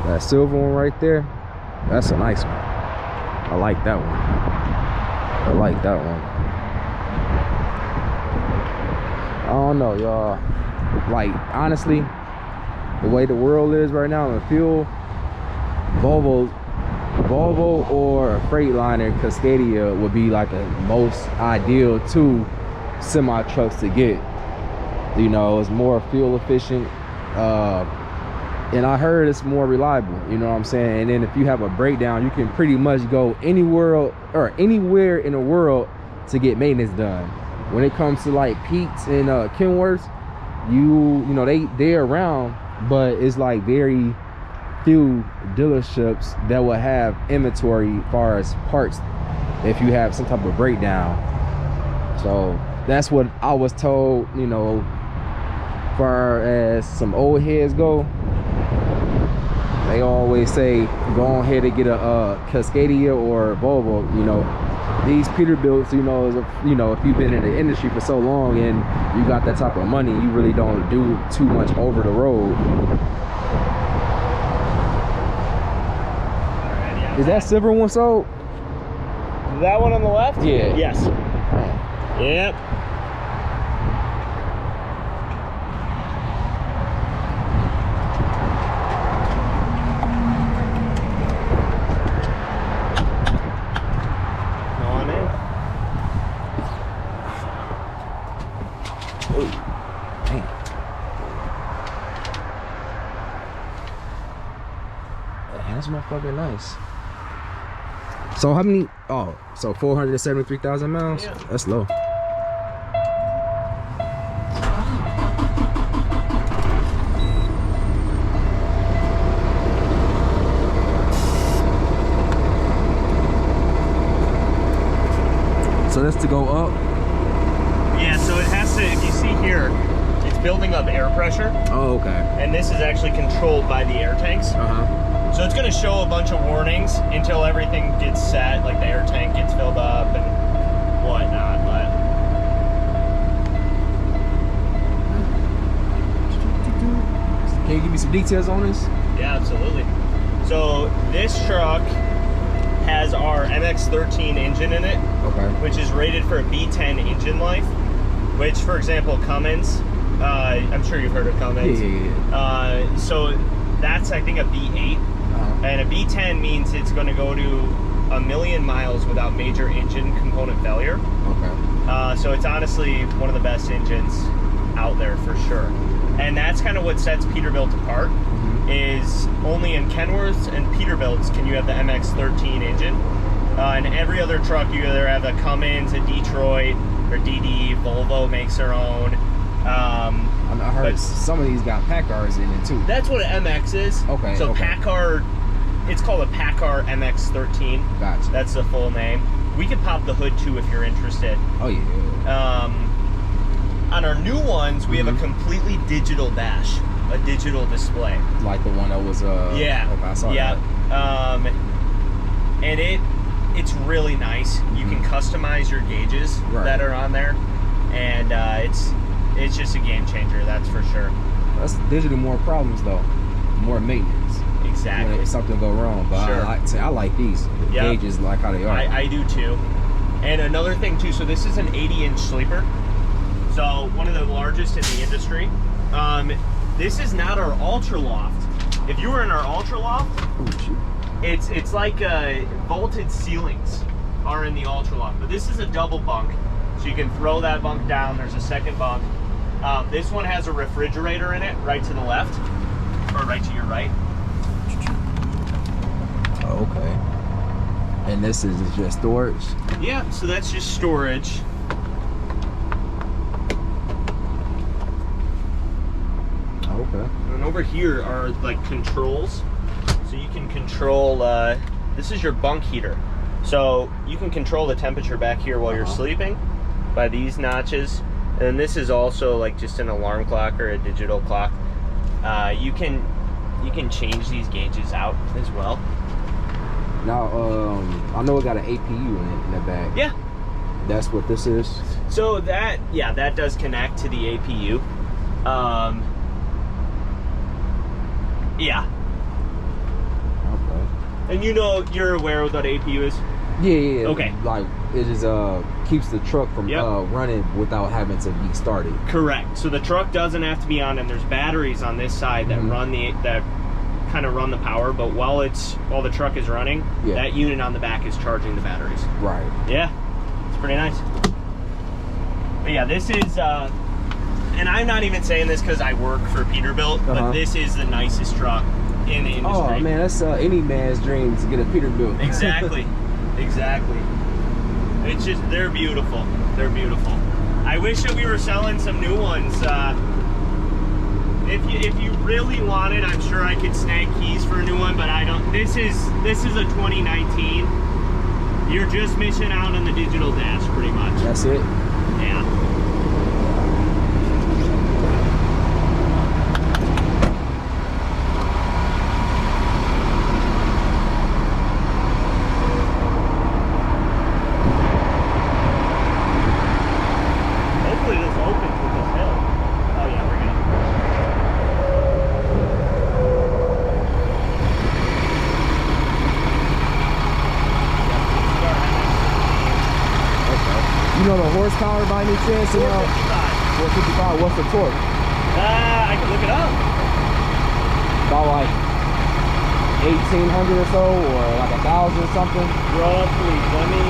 That silver one right there, that's a nice one. I like that one. I like that one. I don't know, y'all. Like, honestly, the way the world is right now, the fuel, Volvo or Freightliner Cascadia would be like the most ideal two semi trucks to get. You know, it's more fuel efficient, and I heard it's more reliable, you know what I'm saying? And then if you have a breakdown, you can pretty much go anywhere in the world to get maintenance done. When it comes to like Pete's and Kenworths, you know, they're around, but it's like very few dealerships that will have inventory as far as parts if you have some type of breakdown. So that's what I was told, you know, as far as some old heads go. They always say go ahead and get a Cascadia or Volvo. You know, these Peterbilts, you know, if you've been in the industry for so long and you got that type of money, you really don't do too much over the road. Is that silver one sold? That one on the left? Yeah. Yes. Yep. That's motherfucking nice. So how many? Oh, so 473,000 miles. Yeah. That's low. So that's to go up. Yeah. So it has to. If you see here, it's building up air pressure. Oh, okay. And this is actually controlled by the air tanks. So it's going to show a bunch of warnings until everything gets set, like the air tank gets filled up and whatnot. But can you give me some details on this? Yeah, absolutely. So this truck has our MX-13 engine in it, which is rated for a B10 engine life. Which, for example, Cummins, I'm sure you've heard of Cummins. Yeah. So that's, I think, a B8. And a B10 means it's going to go to 1,000,000 miles without major engine component failure. So it's honestly one of the best engines out there for sure. And that's kind of what sets Peterbilt apart, is only in Kenworths and Peterbilts can you have the MX-13 engine. In every other truck, you either have a Cummins, a Detroit, or DD. Volvo makes their own. I heard some of these got Packards in it too. That's what an MX is. Okay. So Packard, it's called a Packard MX-13. Gotcha. That's the full name. We could pop the hood too if you're interested. Oh yeah. On our new ones, we have a completely digital dash, a digital display. Like the one that was yeah. Okay, I saw that. And it's really nice. You can customize your gauges that are on there, and it's just a game changer, that's for sure. That's digital, more problems though, more maintenance. Exactly. When something go wrong, but I like these gauges, like how they are. I do too. And another thing too, so this is an 80-inch sleeper, so one of the largest in the industry. This is not our Ultra Loft. If you were in our Ultra Loft, it's like vaulted ceilings are in the Ultra Loft, but this is a double bunk, so you can throw that bunk down. There's a second bunk. This one has a refrigerator in it, right to the left, or right to your right. Okay. And this is just storage? Yeah, so that's just storage. over here are like controls. So you can control, this is your bunk heater. So you can control the temperature back here while you're sleeping by these notches. And this is also like just an alarm clock or a digital clock. You can change these gauges out as well. Now, I know it got an APU in the back. Yeah. That's what this is? So that, yeah, that does connect to the APU. Yeah. Okay. And you know, you're aware of what APU is? Yeah. Okay. Like, it just keeps the truck from running without having to be started. Correct. So the truck doesn't have to be on, and there's batteries on this side that kind of run the power, but while the truck is running, that unit on the back is charging the batteries. Right. Yeah. It's pretty nice. But yeah, this is and I'm not even saying this because I work for Peterbilt, but this is the nicest truck in the industry. Oh man, that's any man's dream to get a Peterbilt. Exactly. Exactly. It's just, they're beautiful. They're beautiful. I wish that we were selling some new ones. If you really wanted, I'm sure I could snag keys for a new one, but I don't. This is a 2019. You're just missing out on the digital dash, pretty much. That's it? Yeah. Hopefully this opens with this hill. Oh yeah, we're gonna. You know the horsepower by any chance? 455. 455. What's the torque? I can look it up. About like 1,800 or so, or like 1,000 something. Roughly. Let me.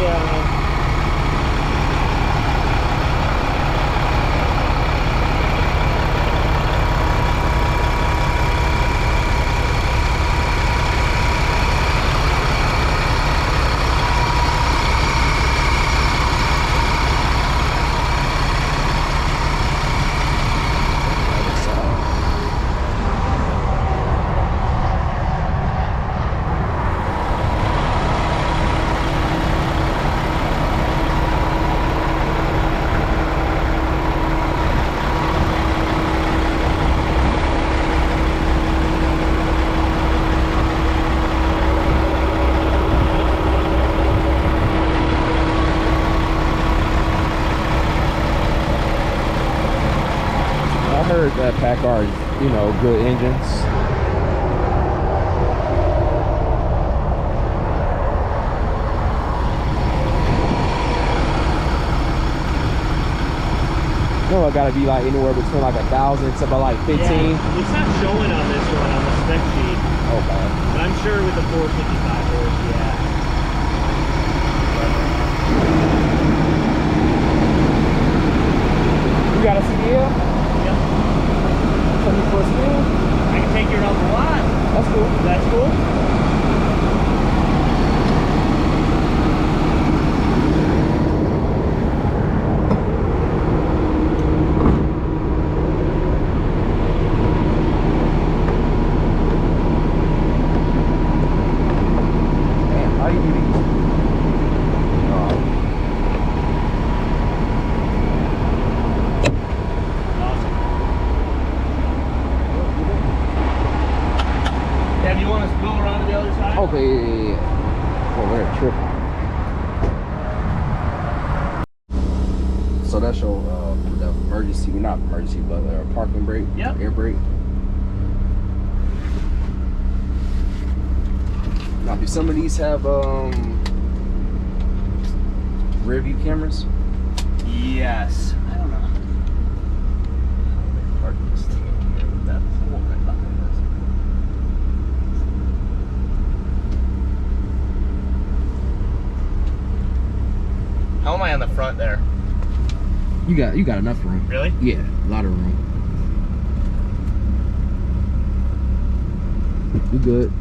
I heard that Packard, you know, good engines. No, it gotta be like anywhere between like 1,000 to about like 15. Yeah, it's not showing on this one on the spec sheet. Okay. But I'm sure with the 455 horse, yeah. You got a CDL? Yep. Take me for a spin? I can take you around the lot. That's cool. That's cool. Okay, yeah. Well, we're tripping. So that's your the emergency, not emergency, but parking brake, air brake. Now, do some of these have rear view cameras? Yes. I don't know. Park this thing in here with that hole right behind us. How am I on the front there? You got enough room. Really? Yeah, a lot of room. You good?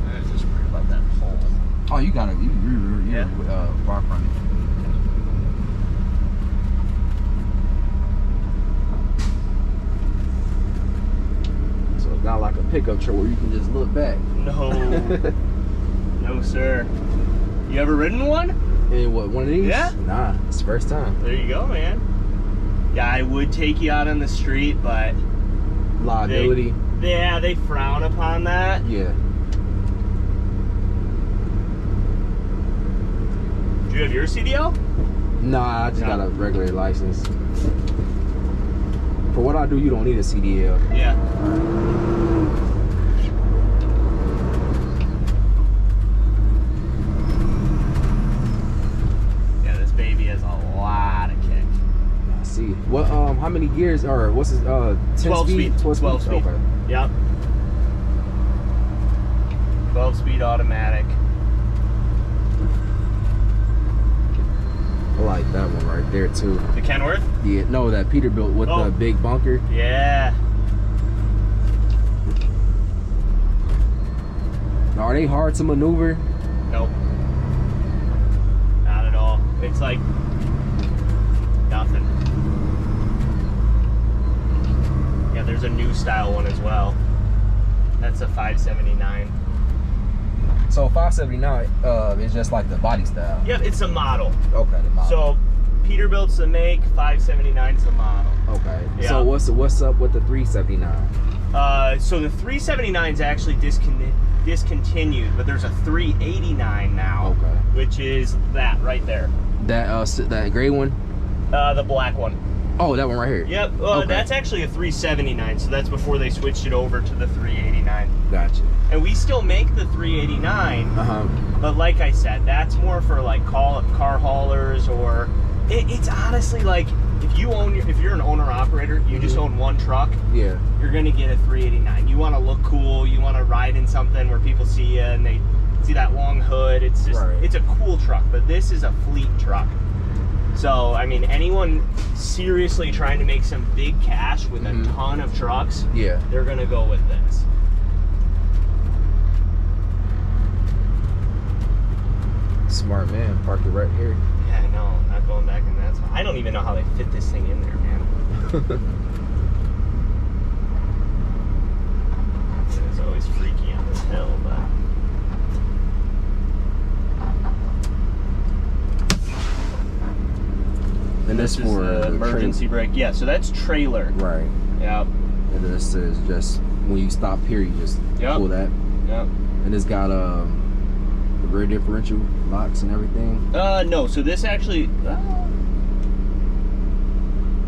I was just worried about that hole. Oh, you're not like a pickup truck where you can just look back. No. No, sir. You ever ridden one? And what, one of these? Yeah. Nah, it's the first time. There you go, man. Yeah, I would take you out on the street, but liability. They frown upon that. Yeah. Do you have your CDL? Nah, I just got a regular license. For what I do, you don't need a CDL. Yeah. Yeah, this baby has a lot of kick. I see. What? How many gears? Or what's his? 10 12 speed. 12 speed. Okay. Yep. 12 speed automatic. I like that one right there too. The Kenworth? Yeah, no, that Peterbilt with the big bunker. Yeah. Are they hard to maneuver? Nope. Not at all. It's like nothing. Yeah, there's a new style one as well. That's a 579. So 579 is just like the body style. Yep, it's a model. Okay, the model. So Peterbilt's the make, 579's the model. Okay. Yeah. So what's up with the 379? So the 379's actually discontinued, but there's a 389 now. Okay. Which is that right there. That gray one? The black one. Oh, that one right here. Yep. Okay. That's actually a 379, so that's before they switched it over to the 389. Gotcha. And we still make the 389, but like I said, that's more for like car haulers, or it's honestly like if you're an owner operator, you just own one truck. Yeah. You're gonna get a 389. You want to look cool. You want to ride in something where people see you and they see that long hood. It's just It's a cool truck, but this is a fleet truck. So I mean, anyone seriously trying to make some big cash with a ton of trucks, they're gonna go with this. Smart man, parked it right here. Yeah, I know. Not going back in that spot. I don't even know how they fit this thing in there, man. It's always freaky on this hill, but. And this for the emergency brake. Yeah, so that's trailer. Right. Yep. And this is just when you stop here, you just pull that. Yep. And it's got rear differential locks and everything. No. So this actually.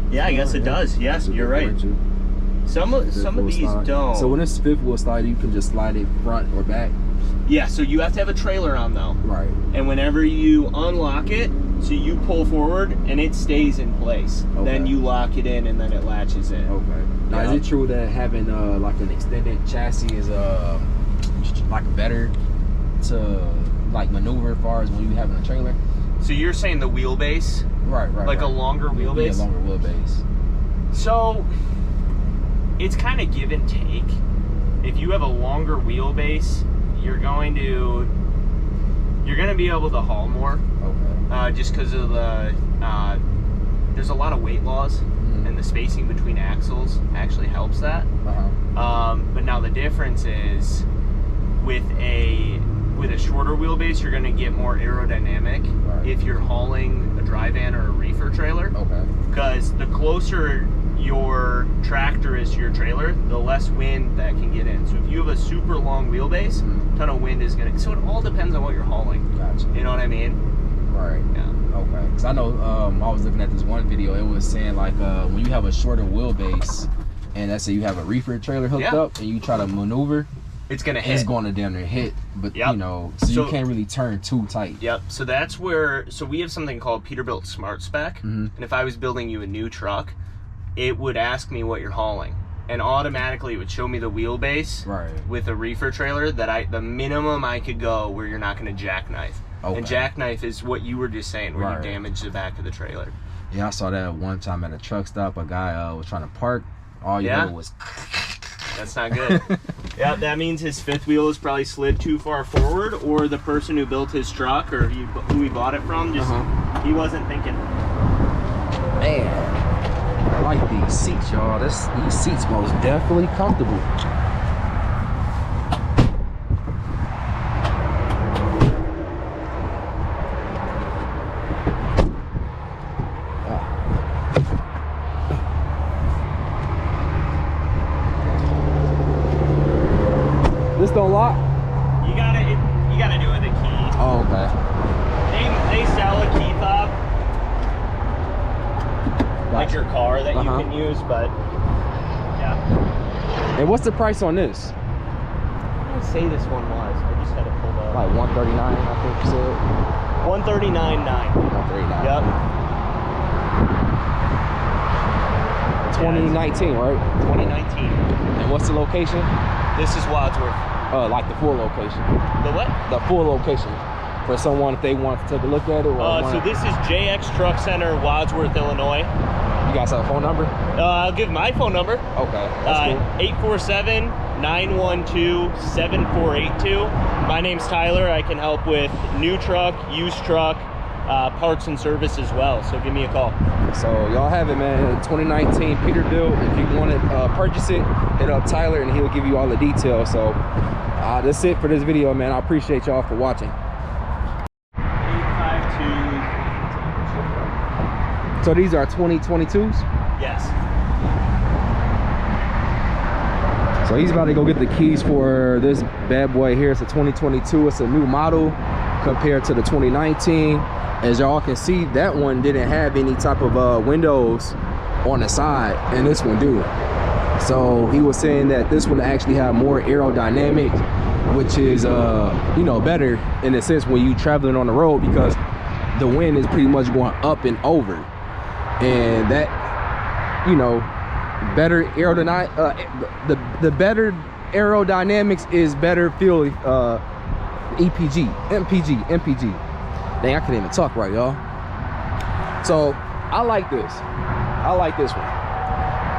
Yeah, I guess it does. Yes, you're right. Some of these don't. So when it's fifth wheel slide, you can just slide it front or back. Yeah. So you have to have a trailer on though. Right. And whenever you unlock it, so you pull forward and it stays in place. Okay. Then you lock it in and then it latches in. Okay. Now is it true that having like an extended chassis is like better to like maneuver as far as when you having a trailer? So you're saying the wheelbase? Right. Like a longer wheelbase? Yeah, longer wheelbase. So it's kind of give and take. If you have a longer wheelbase, you're going to be able to haul more. Okay. Just because of the there's a lot of weight laws, and the spacing between axles actually helps that. But now the difference is with a shorter wheelbase, you're going to get more aerodynamic if you're hauling a dry van or a reefer trailer. Okay. Because the closer your tractor is to your trailer, the less wind that can get in. So if you have a super long wheelbase, a ton of wind is going to... So it all depends on what you're hauling. Gotcha. You know what I mean? Right. Yeah. Okay. Because I know I was looking at this one video, it was saying like when you have a shorter wheelbase and let's say you have a reefer trailer hooked up and you try to maneuver, it's going to hit. It's going to damn near hit, but you know, so you can't really turn too tight. Yep. So that's where, so we have something called Peterbilt Smart Spec. And if I was building you a new truck, it would ask me what you're hauling. And automatically it would show me the wheelbase with a reefer trailer that the minimum I could go where you're not going to jackknife. Okay. And jackknife is what you were just saying, where you damage the back of the trailer. Yeah, I saw that one time at a truck stop. A guy was trying to park. All you heard was... That's not good. Yeah, that means his fifth wheel is probably slid too far forward, or the person who built his truck or who he bought it from, just he wasn't thinking. Man, I like these seats, y'all. These seats most definitely comfortable. don't lock? You gotta do it with a key. Oh, okay. They sell a key fob, like your car that you can use, but yeah. And what's the price on this? I didn't say this one was. I just had it pulled up. Like 139, I think you said. 139.9. 139. Yep. 2019, right? 2019. And what's the location? This is Wadsworth. Like the full location. The what? The full location. For someone if they want to take a look at it. Or so this is JX Truck Center, Wadsworth, Illinois. You guys have a phone number? I'll give my phone number. Okay, that's cool. 847-912-7482. My name's Tyler. I can help with new truck, used truck, parts and service as well. So give me a call. So y'all have it, man. 2019 Peterbilt. If you want to purchase it, hit up Tyler and he'll give you all the details. So that's it for this video, man. I appreciate y'all for watching. 852. So these are 2022s? Yes. So he's about to go get the keys for this bad boy here. It's a 2022. It's a new model compared to the 2019. As y'all can see, that one didn't have any type of windows on the side, and this one do. So he was saying that this one actually have more aerodynamics, which is you know, better in a sense when you traveling on the road, because the wind is pretty much going up and over, and that, you know, better aerodynamics, the better aerodynamics is better fuel MPG. Dang, I can't even talk right, y'all. So I like this. I like this one.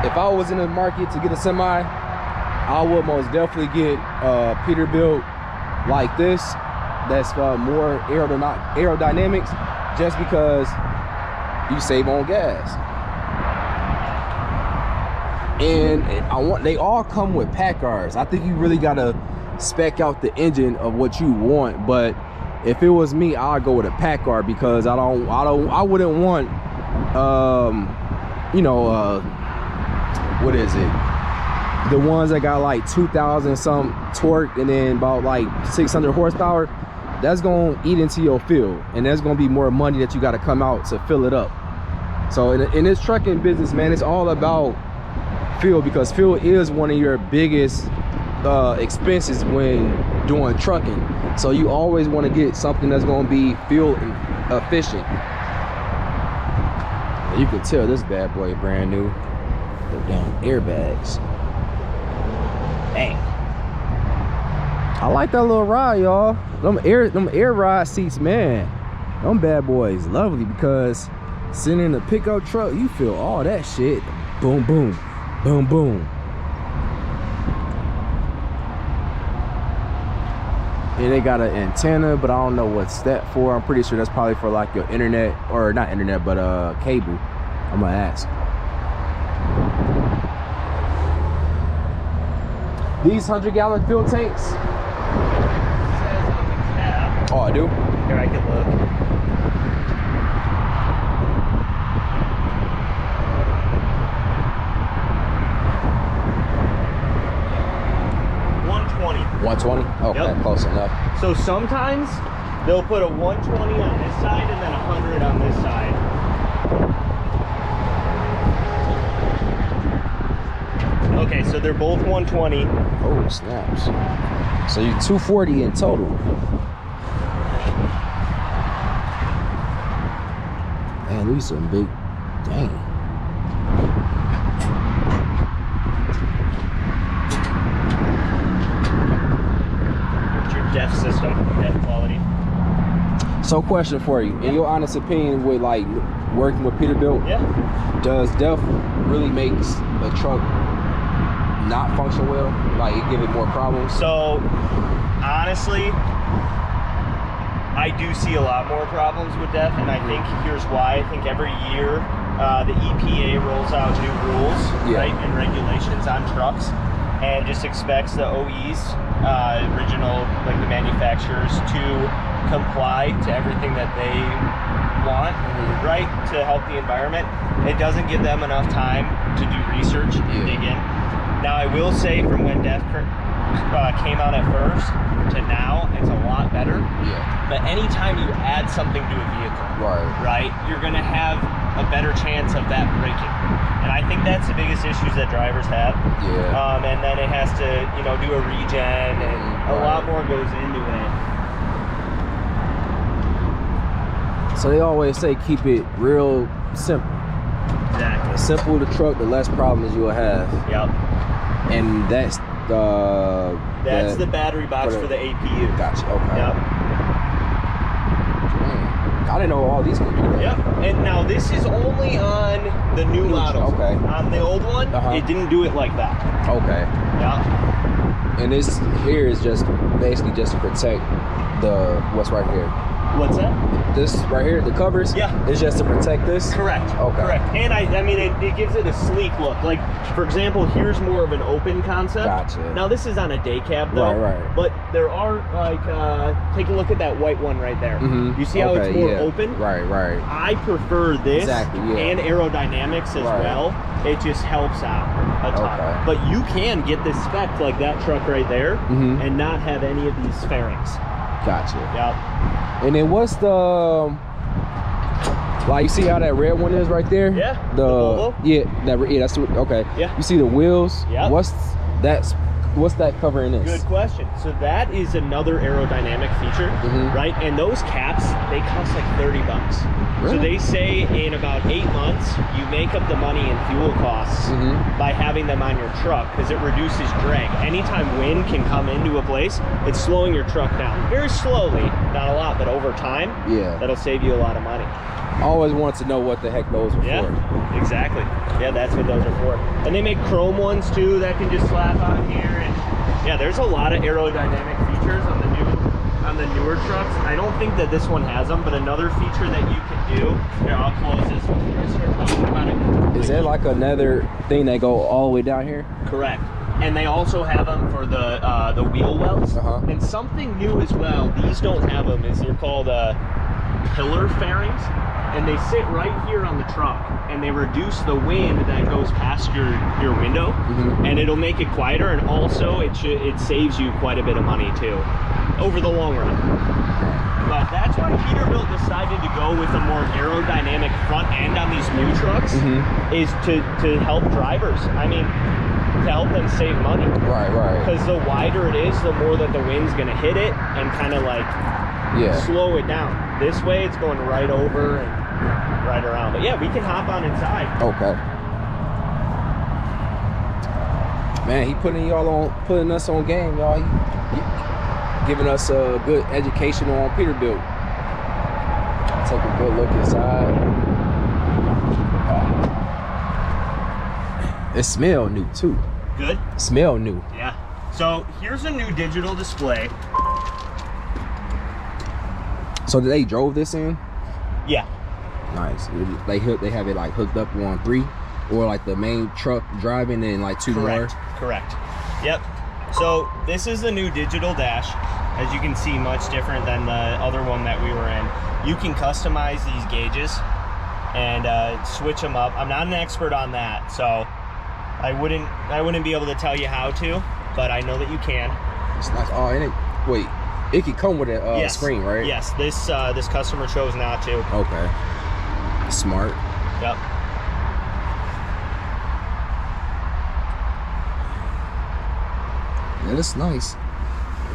If I was in the market to get a semi, I would most definitely get Peterbilt like this. That's more aerodynamics, just because you save on gas. And they all come with Packards. I think you really gotta spec out the engine of what you want, but if it was me, I'd go with a Packard, because I wouldn't want you know, what is it, the ones that got like 2,000 some torque and then about like 600 horsepower. That's gonna eat into your fuel, and there's gonna be more money that you got to come out to fill it up. So in this trucking business, man, it's all about fuel, because fuel is one of your biggest expenses when doing trucking. So you always want to get something that's going to be fuel efficient. You can tell this bad boy brand new. The damn airbags. Dang. I like that little ride, y'all. Them air ride seats, man. Them bad boys lovely, because sitting in the pickup truck, you feel all that shit. Boom, boom, boom, boom. And they got an antenna, but I don't know what's that for. I'm pretty sure that's probably for like your internet, or not internet, but cable. I'm gonna ask. These 100-gallon fuel tanks. It says on the cab. Oh, I do? Here, I can look. $120? Okay, yep. Close enough. So sometimes they'll put a 120 on this side and then 100 on this side. Okay, so they're both 120. Oh, snaps. So you're 240 in total. Man, these some big, dang. DEF system, DEF quality. So question for you, in your honest opinion, with like working with Peterbilt, yeah, does DEF really makes a truck not function well? Like it give it more problems? So honestly, I do see a lot more problems with DEF, and I think here's why. I think every year the EPA rolls out new rules, right, and regulations on trucks, and just expects the OEs, original, like the manufacturers, to comply to everything that they want, right, to help the environment. It doesn't give them enough time to do research and dig in. Now, I will say, from when DEF came out at first to now, it's a lot better. Yeah. But anytime you add something to a vehicle, right, you're gonna have a better chance of that breaking. And I think that's the biggest issues that drivers have. Yeah. And then it has to, you know, do a regen, and a lot more goes into it. So they always say keep it real simple. Exactly. The simpler the truck, the less problems you'll have. Yep. And that's the battery box for the APU. Gotcha. Okay. Yep. I didn't know all these could do that. Yep. And now this is only on the new models. Okay. On the old one, it didn't do it like that. Okay. Yep. And this here is just basically just to protect the what's right here. What's that? This right here, the covers. Yeah. It's just to protect this. Correct. Okay. Correct. And I mean, it gives it a sleek look. Like, for example, here's more of an open concept. Gotcha. Now this is on a day cab though. Right. But there are like, take a look at that white one right there. You see how it's more open? Right. I prefer this and Aerodynamics as well. It just helps out a ton. But you can get this spec like that truck right there and not have any of these fairings. Gotcha. Yep. And then what's the like, you see how that red one is right there? Yeah. The Volvo? That's okay. Yeah. You see the wheels? Yeah. What's that covering this? Good question. So that is another aerodynamic feature, right? And those caps, they cost like $30. Really? So they say in about 8 months, you make up the money in fuel costs by having them on your truck, because it reduces drag. Anytime wind can come into a place, it's slowing your truck down. Very slowly, not a lot, but over time, that'll save you a lot of money. I always wanted to know what the heck those were for. Yeah, exactly. Yeah, that's what those are for. And they make chrome ones too that can just slap on here. And yeah, there's a lot of aerodynamic features on the newer trucks. I don't think that this one has them, but another feature that you can do. Here, I'll close this before I start talking about it. Is there like another thing that go all the way down here? Correct. And they also have them for the wheel wells. And something new as well. These don't have them. They're called pillar fairings. And they sit right here on the truck, and they reduce the wind that goes past your window, and it'll make it quieter, and also it saves you quite a bit of money too, over the long run. But that's why Peterbilt decided to go with a more aerodynamic front end on these new trucks, is to help drivers. I mean, to help them save money. Right. Because the wider it is, the more that the wind's gonna hit it and kind of like slow it down. This way, it's going right over and right around. But yeah, we can hop on inside. Okay. Man, he putting us on game, y'all. He giving us a good education on Peterbilt. Take a good look inside. It smell new too. Good. Smell new. Yeah. So here's a new digital display. So they drove this in? Yeah. Nice. They have it like hooked up on 3, or like the main truck driving and like 2 more? Correct. Yep. So this is the new digital dash. As you can see, much different than the other one that we were in. You can customize these gauges and switch them up. I'm not an expert on that, so I wouldn't be able to tell you how to, but I know that you can. It's nice. Oh, and wait. It can come with a screen, right? Yes, this customer chose not to. Okay. Smart. Yep. Yeah, that's nice.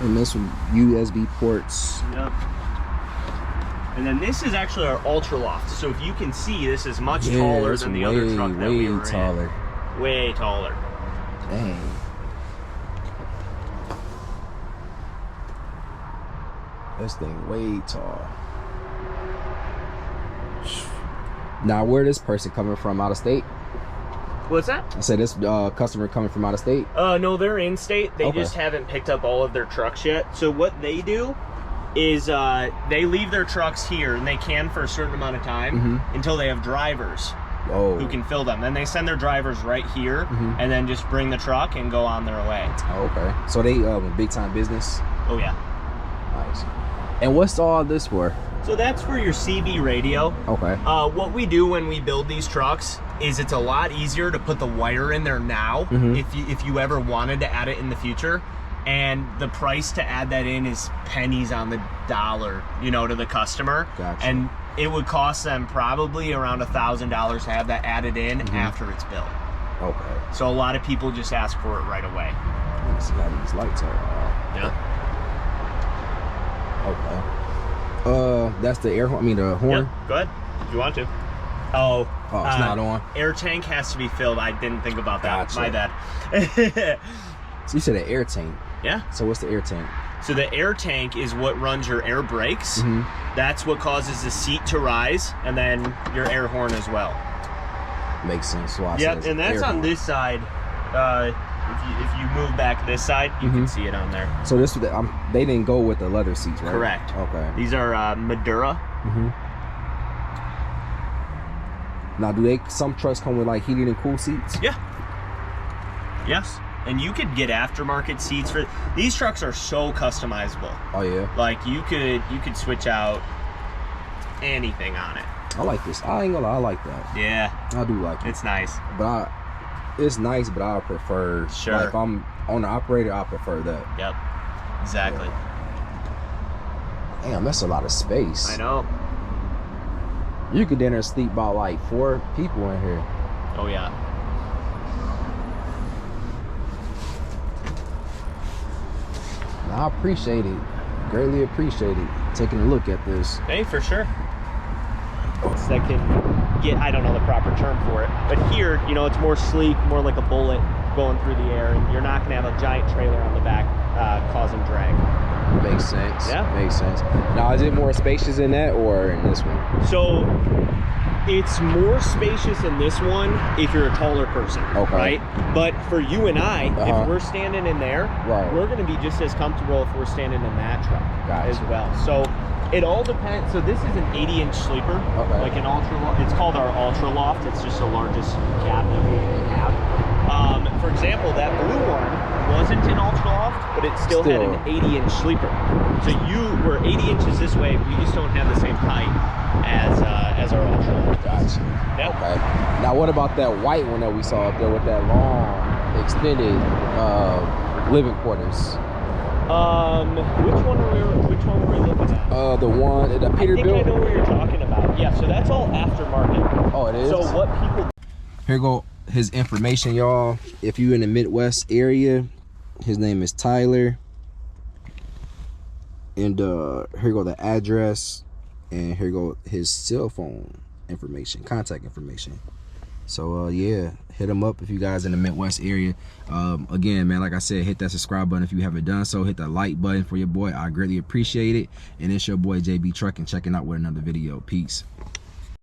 And this one, USB ports. Yep. And then this is actually our ultra loft. So if you can see, this is much taller than the other truck that we were in. Way taller. Dang. This thing way tall. Now, where this person coming from, out of state? What's that? I said this customer coming from out of state? No, they're in state. They just haven't picked up all of their trucks yet. So what they do is they leave their trucks here, and they can for a certain amount of time until they have drivers who can fill them. Then they send their drivers right here and then just bring the truck and go on their way. Oh, okay. So they big time business? Oh, yeah. Nice. And what's all this for? So that's for your CB radio. Okay. What we do when we build these trucks is it's a lot easier to put the wire in there now if you ever wanted to add it in the future, And the price to add that in is pennies on the dollar, you know, to the customer. Gotcha. And it would cost them probably around $1,000 to have that added in after it's built. Okay. So a lot of people just ask for it right away. Let's see how these lights are. Yeah. Okay. That's the air horn. I mean the horn. Yep. Go ahead if you want to. Oh, it's not on. Air tank has to be filled. I didn't think about that. Gotcha. My bad. So you said an air tank. Yeah. So what's the air tank? So the air tank is what runs your air brakes. That's what causes the seat to rise, and then your air horn as well. Makes sense. So Yep, and that's on this side. If you move back this side, you can see it on there. So this they didn't go with the leather seats, right? Correct. Okay. These are Madura. Now, do some trucks come with like heated and cool seats? Yeah. Yes. And you could get aftermarket seats for these trucks. Are so customizable. Oh yeah. Like you could switch out anything on it. I like this. I ain't gonna lie, I like that. Yeah. I do like it. It's nice. But it's nice, but I prefer. Sure. Like if I'm on the operator, I prefer that. Yep. Exactly. Yeah. Damn, that's a lot of space. I know. You could dinner sleep about like 4 people in here. Oh yeah. I appreciate it. Greatly appreciate it. Taking a look at this. Hey, for sure. That can get, I don't know the proper term for it, but here, you know, it's more sleek, more like a bullet going through the air, and you're not going to have a giant trailer on the back causing drag. Makes sense. Yeah. Makes sense. Now, is it more spacious in that or in this one? So it's more spacious in this one if you're a taller person, right? But for you and I, if we're standing in there, we're going to be just as comfortable if we're standing in that truck as well. So it all depends. So this is an 80-inch sleeper, like an ultra. It's called our ultra loft. It's just the largest cab that we have. For example, that blue one wasn't an ultra loft, but it still had an 80-inch sleeper. So you were 80 inches this way. We just don't have the same height as our ultra loft. Gotcha. Yep. Okay. Now, what about that white one that we saw up there with that long, extended living quarters? Which one were we looking at? The Peterbilt. I think I know what you're talking about. Yeah, so that's all aftermarket. Oh, it is? So what people... Here go his information, y'all. If you're in the Midwest area, his name is Tyler. And here go the address. And here go his cell phone information, contact information. So yeah, hit him up if you guys in the Midwest area. Again, man, like I said, hit that subscribe button if you haven't done so. Hit that like button for your boy. I greatly appreciate it. And it's your boy JB Trucking, checking out with another video. Peace.